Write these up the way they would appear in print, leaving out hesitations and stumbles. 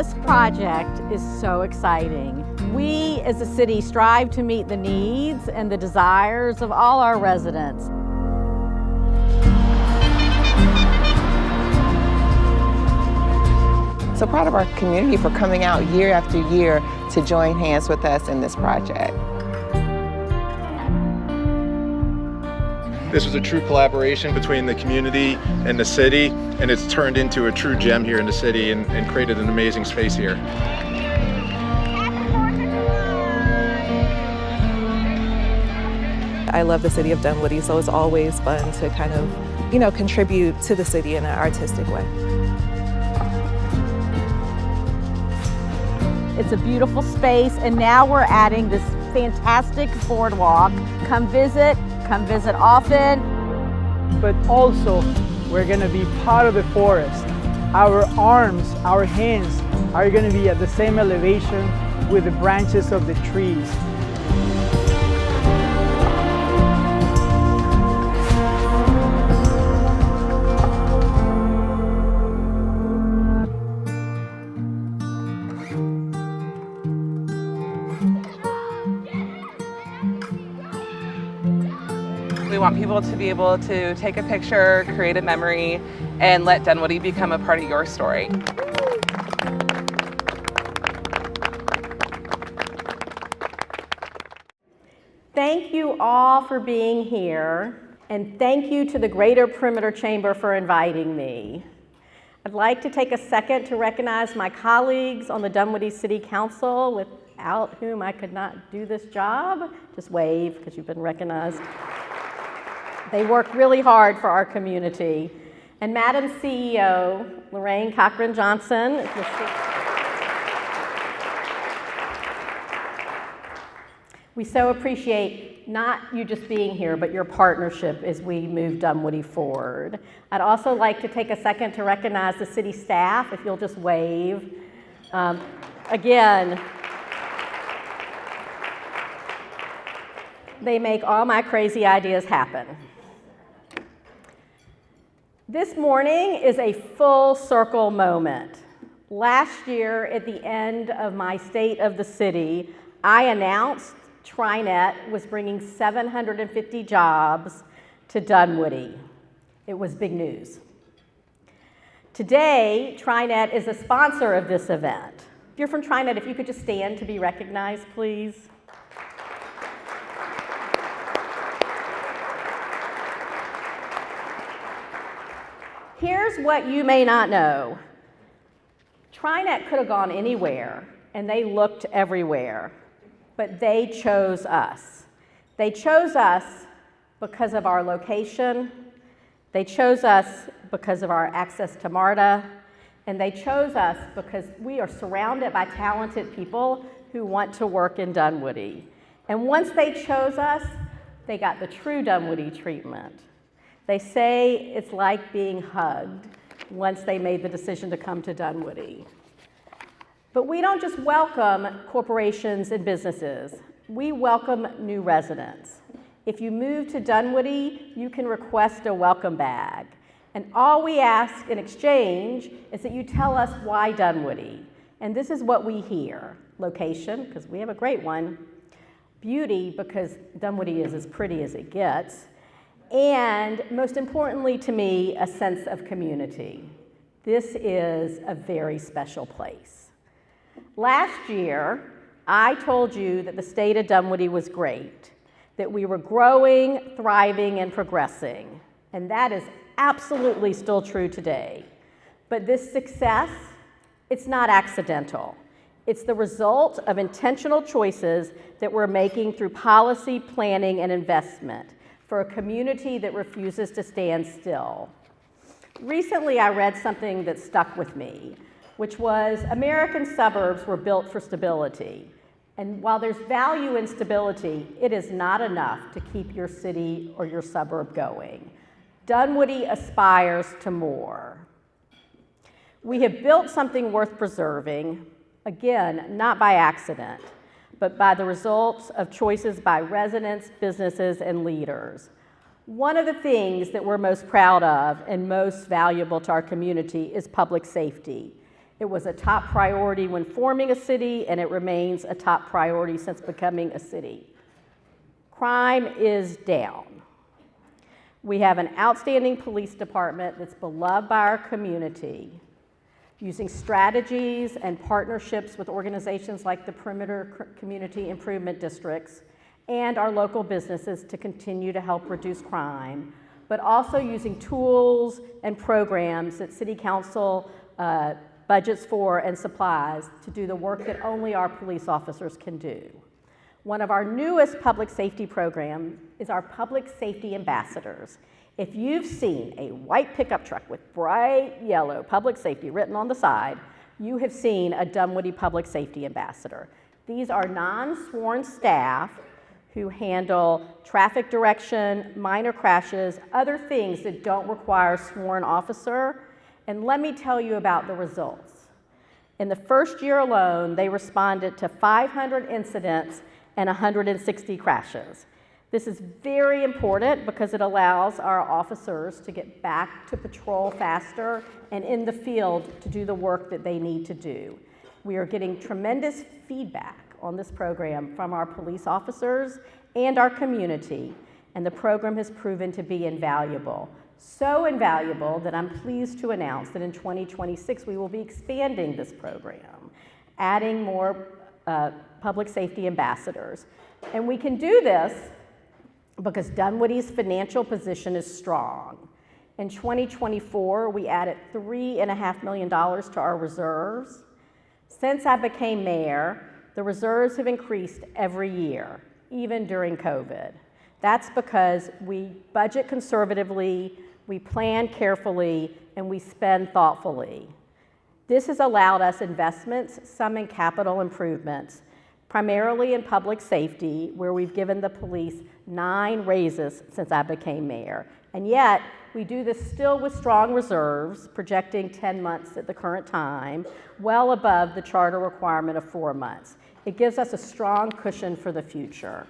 This project is so exciting. We as a city strive to meet the needs and the desires of all our residents. So proud of our community for coming out year after year to join hands with us in this project. This was a true collaboration between the community and the city, and it's turned into a true gem here in the city and created an amazing space here. I love the city of Dunwoody, so it's always fun to kind of, contribute to the city in an artistic way. It's a beautiful space, and now we're adding this fantastic boardwalk. Come visit often. But also, we're gonna be part of the forest. Our arms, our hands are gonna be at the same elevation with the branches of the trees. We want people to be able to take a picture, create a memory, and let Dunwoody become a part of your story. Thank you all for being here, and thank you to the Greater Perimeter Chamber for inviting me. I'd like to take a second to recognize my colleagues on the Dunwoody City Council, without whom I could not do this job. Just wave, because you've been recognized. They work really hard for our community. And Madam CEO, Lorraine Cochran-Johnson. We so appreciate not you just being here, but your partnership as we move Dunwoody forward. I'd also like to take a second to recognize the city staff, if you'll just wave. Again, they make all my crazy ideas happen. This morning is a full circle moment. Last year, at the end of my State of the City, I announced TriNet was bringing 750 jobs to Dunwoody. It was big news. Today, TriNet is a sponsor of this event. If you're from TriNet, if you could just stand to be recognized, please. Here's what you may not know. TriNet could have gone anywhere, and they looked everywhere, but they chose us. They chose us because of our location, they chose us because of our access to MARTA, and they chose us because we are surrounded by talented people who want to work in Dunwoody. And once they chose us, they got the true Dunwoody treatment. They say it's like being hugged once they made the decision to come to Dunwoody. But we don't just welcome corporations and businesses, we welcome new residents. If you move to Dunwoody, you can request a welcome bag. And all we ask in exchange is that you tell us why Dunwoody. And this is what we hear. Location, because we have a great one. Beauty, because Dunwoody is as pretty as it gets. And most importantly to me, a sense of community. This is a very special place. Last year, I told you that the state of Dunwoody was great, that we were growing, thriving, and progressing. And that is absolutely still true today. But this success, it's not accidental. It's the result of intentional choices that we're making through policy, planning, and investment for a community that refuses to stand still. Recently, I read something that stuck with me, which was American suburbs were built for stability. And while there's value in stability, it is not enough to keep your city or your suburb going. Dunwoody aspires to more. We have built something worth preserving, again, not by accident, but by the results of choices by residents, businesses, and leaders. One of the things that we're most proud of and most valuable to our community is public safety. It was a top priority when forming a city, and it remains a top priority since becoming a city. Crime is down. We have an outstanding police department that's beloved by our community, using strategies and partnerships with organizations like the Perimeter Community Improvement Districts and our local businesses to continue to help reduce crime, but also using tools and programs that City Council budgets for and supplies to do the work that only our police officers can do. One of our newest public safety programs is our Public Safety Ambassadors. If you've seen a white pickup truck with bright yellow public safety written on the side, you have seen a Dunwoody Public Safety Ambassador. These are non-sworn staff who handle traffic direction, minor crashes, other things that don't require a sworn officer. And let me tell you about the results. In the first year alone, they responded to 500 incidents and 160 crashes. This is very important because it allows our officers to get back to patrol faster and in the field to do the work that they need to do. We are getting tremendous feedback on this program from our police officers and our community, and the program has proven to be invaluable. So invaluable that I'm pleased to announce that in 2026 we will be expanding this program, adding more public safety ambassadors. And we can do this because Dunwoody's financial position is strong. In 2024, we added $3.5 million to our reserves. Since I became mayor, the reserves have increased every year, even during COVID. That's because we budget conservatively, we plan carefully, and we spend thoughtfully. This has allowed us investments, some in capital improvements, primarily in public safety, where we've given the police 9 raises since I became mayor. And yet, we do this still with strong reserves, projecting 10 months at the current time, well above the charter requirement of 4 months. It gives us a strong cushion for the future.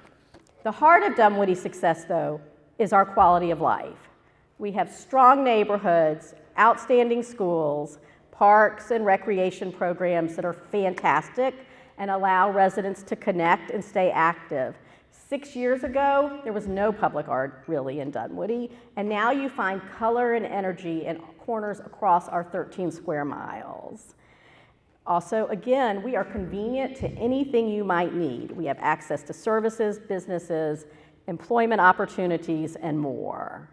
The heart of Dunwoody's success, though, is our quality of life. We have strong neighborhoods, outstanding schools, parks and recreation programs that are fantastic and allow residents to connect and stay active. 6 years ago, there was no public art really in Dunwoody, and now you find color and energy in corners across our 13 square miles. Also, again, we are convenient to anything you might need. We have access to services, businesses, employment opportunities, and more.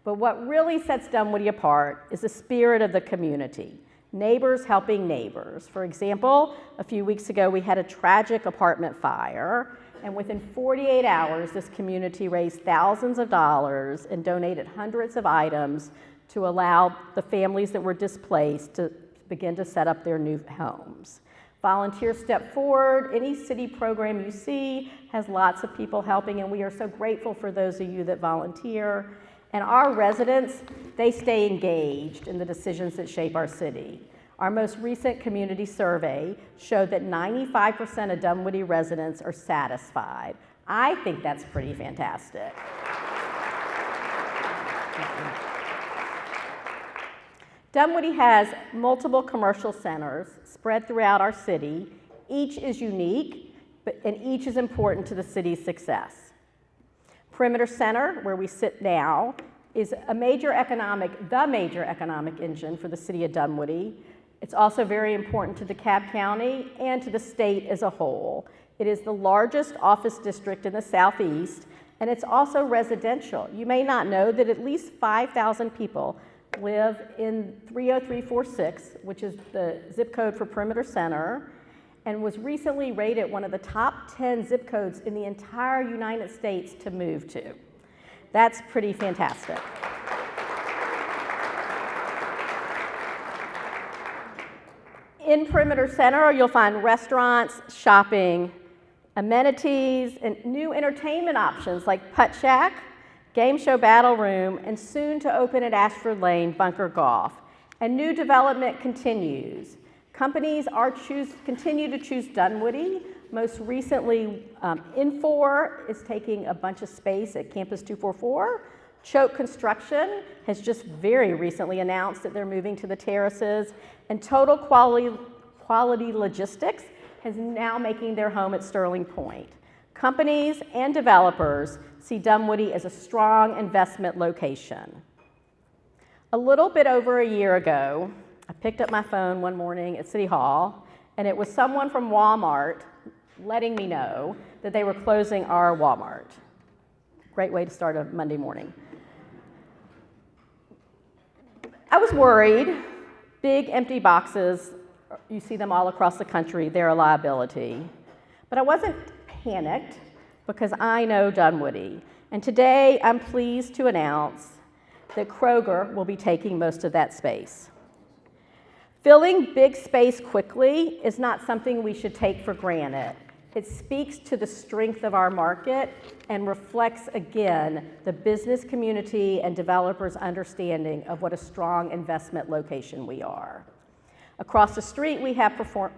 But what really sets Dunwoody apart is the spirit of the community. Neighbors helping neighbors. For example, a few weeks ago, we had a tragic apartment fire, and within 48 hours, this community raised thousands of dollars and donated hundreds of items to allow the families that were displaced to begin to set up their new homes. Volunteers step forward. Any city program you see has lots of people helping, and we are so grateful for those of you that volunteer. And our residents, they stay engaged in the decisions that shape our city. Our most recent community survey showed that 95% of Dunwoody residents are satisfied. I think that's pretty fantastic. Dunwoody has multiple commercial centers spread throughout our city. Each is unique, and each is important to the city's success. Perimeter Center, where we sit now, is the major economic engine for the city of Dunwoody. It's also very important to DeKalb County and to the state as a whole. It is the largest office district in the southeast, and it's also residential. You may not know that at least 5,000 people live in 30346, which is the zip code for Perimeter Center, and was recently rated one of the top 10 zip codes in the entire United States to move to. That's pretty fantastic. In Perimeter Center, you'll find restaurants, shopping, amenities, and new entertainment options like Putt Shack, Game Show Battle Room, and soon to open at Ashford Lane, Bunker Golf. And new development continues. Companies continue to choose Dunwoody. Most recently, Infor is taking a bunch of space at Campus 244. Choate Construction has just very recently announced that they're moving to the terraces, and Total Quality Logistics is now making their home at Sterling Point. Companies and developers see Dunwoody as a strong investment location. A little bit over a year ago, I picked up my phone one morning at City Hall, and it was someone from Walmart letting me know that they were closing our Walmart. Great way to start a Monday morning. I was worried. Big empty boxes, you see them all across the country, they're a liability. But I wasn't panicked because I know Dunwoody. And today I'm pleased to announce that Kroger will be taking most of that space. Filling big space quickly is not something we should take for granted. It speaks to the strength of our market and reflects, again, the business community and developers' understanding of what a strong investment location we are. Across the street, we have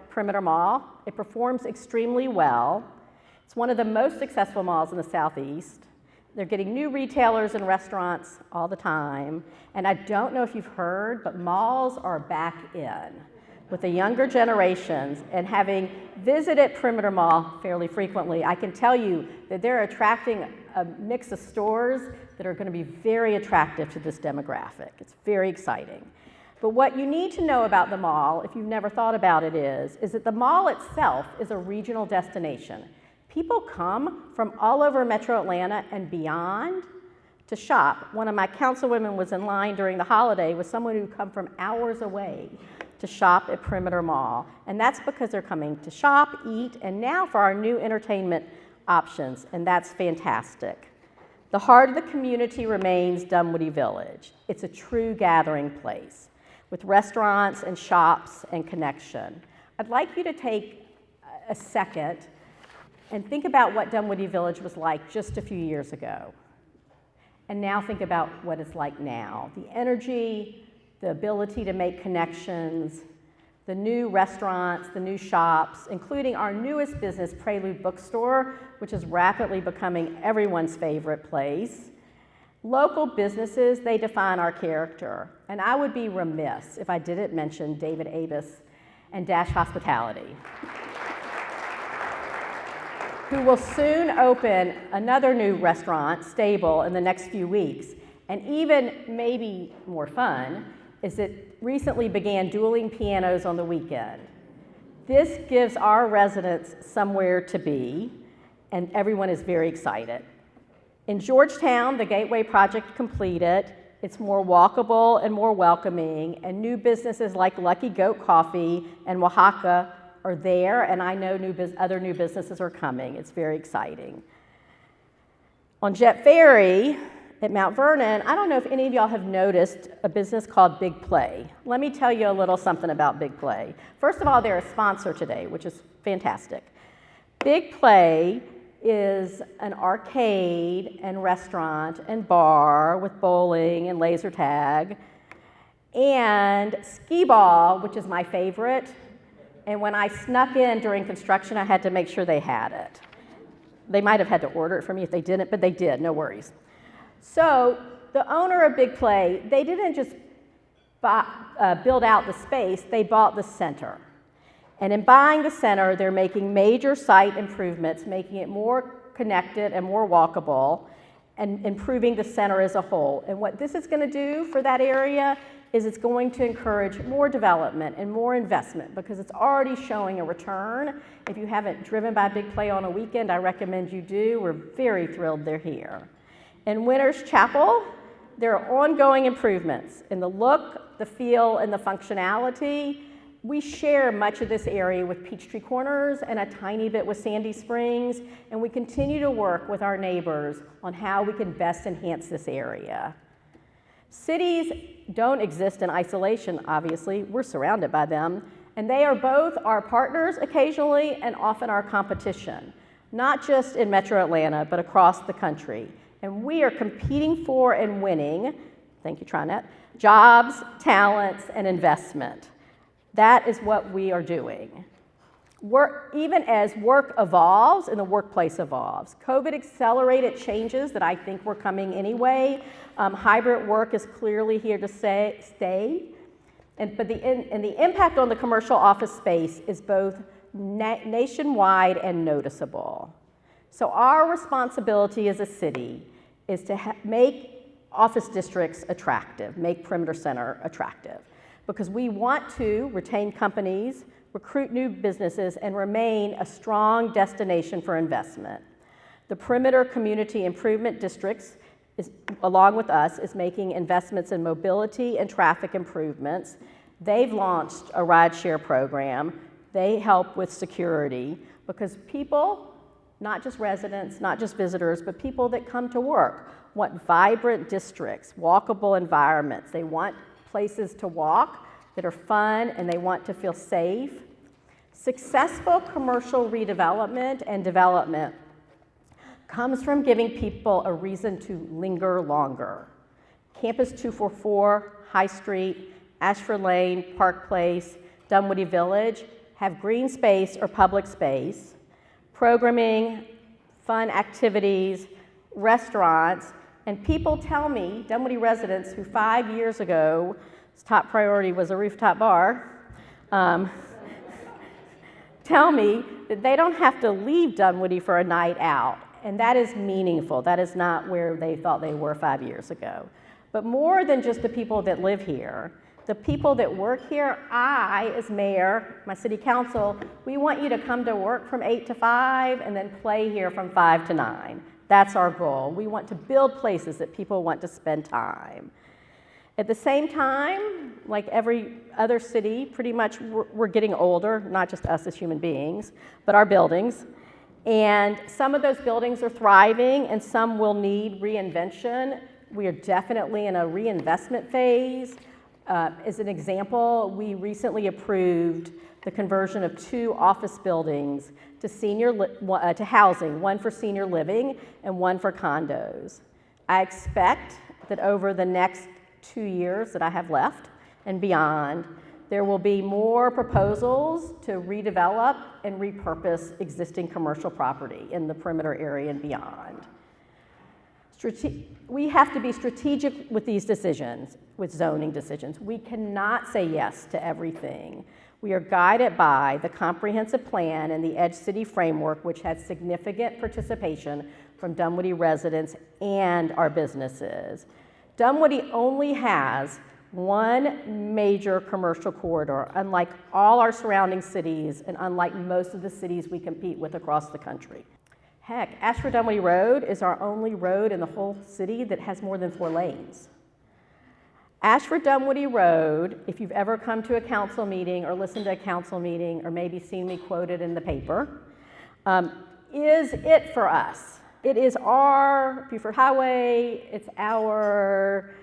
Perimeter Mall. It performs extremely well. It's one of the most successful malls in the Southeast. They're getting new retailers and restaurants all the time. And I don't know if you've heard, but malls are back in with the younger generations, and having visited Perimeter Mall fairly frequently, I can tell you that they're attracting a mix of stores that are going to be very attractive to this demographic. It's very exciting. But what you need to know about the mall, if you've never thought about it, is that the mall itself is a regional destination. People come from all over Metro Atlanta and beyond to shop. One of my councilwomen was in line during the holiday with someone who come from hours away to shop at Perimeter Mall. And that's because they're coming to shop, eat, and now for our new entertainment options, and that's fantastic. The heart of the community remains Dunwoody Village. It's a true gathering place with restaurants and shops and connection. I'd like you to take a second and think about what Dunwoody Village was like just a few years ago. And now think about what it's like now. The energy, the ability to make connections, the new restaurants, the new shops, including our newest business, Prelude Bookstore, which is rapidly becoming everyone's favorite place. Local businesses, they define our character. And I would be remiss if I didn't mention David Avis and Dash Hospitality, who will soon open another new restaurant, Stable, in the next few weeks. And even maybe more fun is it recently began dueling pianos on the weekend. This gives our residents somewhere to be, and everyone is very excited. In Georgetown, the Gateway project completed. It's more walkable and more welcoming, and new businesses like Lucky Goat Coffee and Oaxaca are there, and I know other new businesses are coming. It's very exciting. On Jet Ferry at Mount Vernon, I don't know if any of y'all have noticed a business called Big Play. Let me tell you a little something about Big Play. First of all, they're a sponsor today, which is fantastic. Big Play is an arcade and restaurant and bar with bowling and laser tag and skee ball, which is my favorite. And when I snuck in during construction, I had to make sure they had it. They might have had to order it for me if they didn't, but they did, no worries. So the owner of Big Play, they didn't just build out the space, they bought the center. And in buying the center, they're making major site improvements, making it more connected and more walkable, and improving the center as a whole. And what this is going to do for that area is it's going to encourage more development and more investment because it's already showing a return. If you haven't driven by Big Play on a weekend, I recommend you do. We're very thrilled they're here. In Winters Chapel, there are ongoing improvements in the look, the feel, and the functionality. We share much of this area with Peachtree Corners and a tiny bit with Sandy Springs, and we continue to work with our neighbors on how we can best enhance this area. Cities don't exist in isolation, obviously. We're surrounded by them, and they are both our partners occasionally and often our competition, not just in Metro Atlanta, but across the country. And we are competing for and winning, thank you, TriNet, jobs, talents, and investment. That is what we are doing. Even as work evolves and the workplace evolves. COVID accelerated changes that I think were coming anyway. Hybrid work is clearly here to stay. But the impact on the commercial office space is both nationwide and noticeable. So our responsibility as a city is to make office districts attractive, make Perimeter Center attractive, because we want to retain companies, recruit new businesses, and remain a strong destination for investment. The Perimeter Community Improvement Districts, along with us, is making investments in mobility and traffic improvements. They've launched a rideshare program. They help with security because people, not just residents, not just visitors, but people that come to work want vibrant districts, walkable environments. They want places to walk that are fun, and they want to feel safe. Successful commercial redevelopment and development comes from giving people a reason to linger longer. Campus 244, High Street, Ashford Lane, Park Place, Dunwoody Village have green space or public space, programming, fun activities, restaurants, and people tell me, Dunwoody residents who 5 years ago, top priority was a rooftop bar, tell me that they don't have to leave Dunwoody for a night out, and that is meaningful. That is not where they thought they were 5 years ago. But more than just the people that live here, the people that work here, I, as mayor, my city council, we want you to come to work from 8 to 5 and then play here from 5 to 9. That's our goal. We want to build places that people want to spend time. At the same time, like every other city, pretty much we're getting older, not just us as human beings, but our buildings. And some of those buildings are thriving and some will need reinvention. We are definitely in a reinvestment phase. As an example, we recently approved the conversion of 2 office buildings to housing, one for senior living and one for condos. I expect that over the next 2 years that I have left and beyond, there will be more proposals to redevelop and repurpose existing commercial property in the perimeter area and beyond. We have to be strategic with these decisions, with zoning decisions. We cannot say yes to everything. We are guided by the comprehensive plan and the Edge City framework, which has significant participation from Dunwoody residents and our businesses. Dunwoody only has one major commercial corridor, unlike all our surrounding cities and unlike most of the cities we compete with across the country. Heck, Ashford Dunwoody Road is our only road in the whole city that has more than 4 lanes. Ashford Dunwoody Road, if you've ever come to a council meeting or listened to a council meeting or maybe seen me quoted in the paper, is it for us. It is our Buford Highway, it's our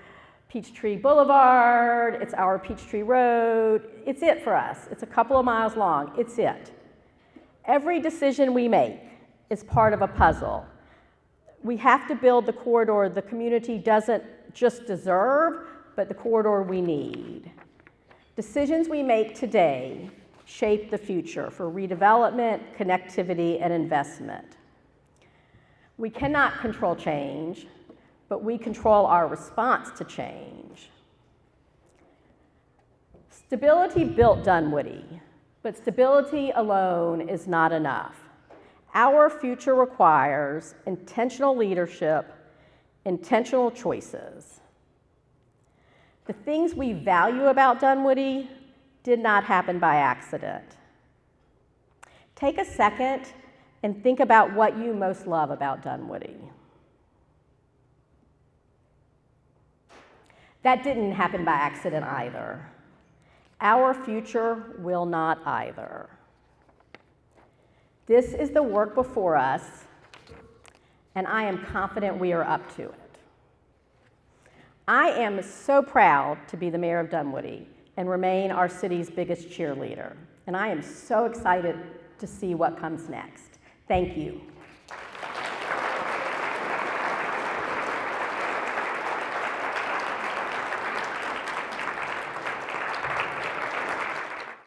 Peachtree Boulevard, it's our Peachtree Road, it's it for us. It's a couple of miles long, it's it. Every decision we make is part of a puzzle. We have to build the corridor the community doesn't just deserve, but the corridor we need. Decisions we make today shape the future for redevelopment, connectivity, and investment. We cannot control change, but we control our response to change. Stability built Dunwoody, but stability alone is not enough. Our future requires intentional leadership, intentional choices. The things we value about Dunwoody did not happen by accident. Take a second and think about what you most love about Dunwoody. That didn't happen by accident either. Our future will not either. This is the work before us, and I am confident we are up to it. I am so proud to be the mayor of Dunwoody and remain our city's biggest cheerleader, and I am so excited to see what comes next. Thank you.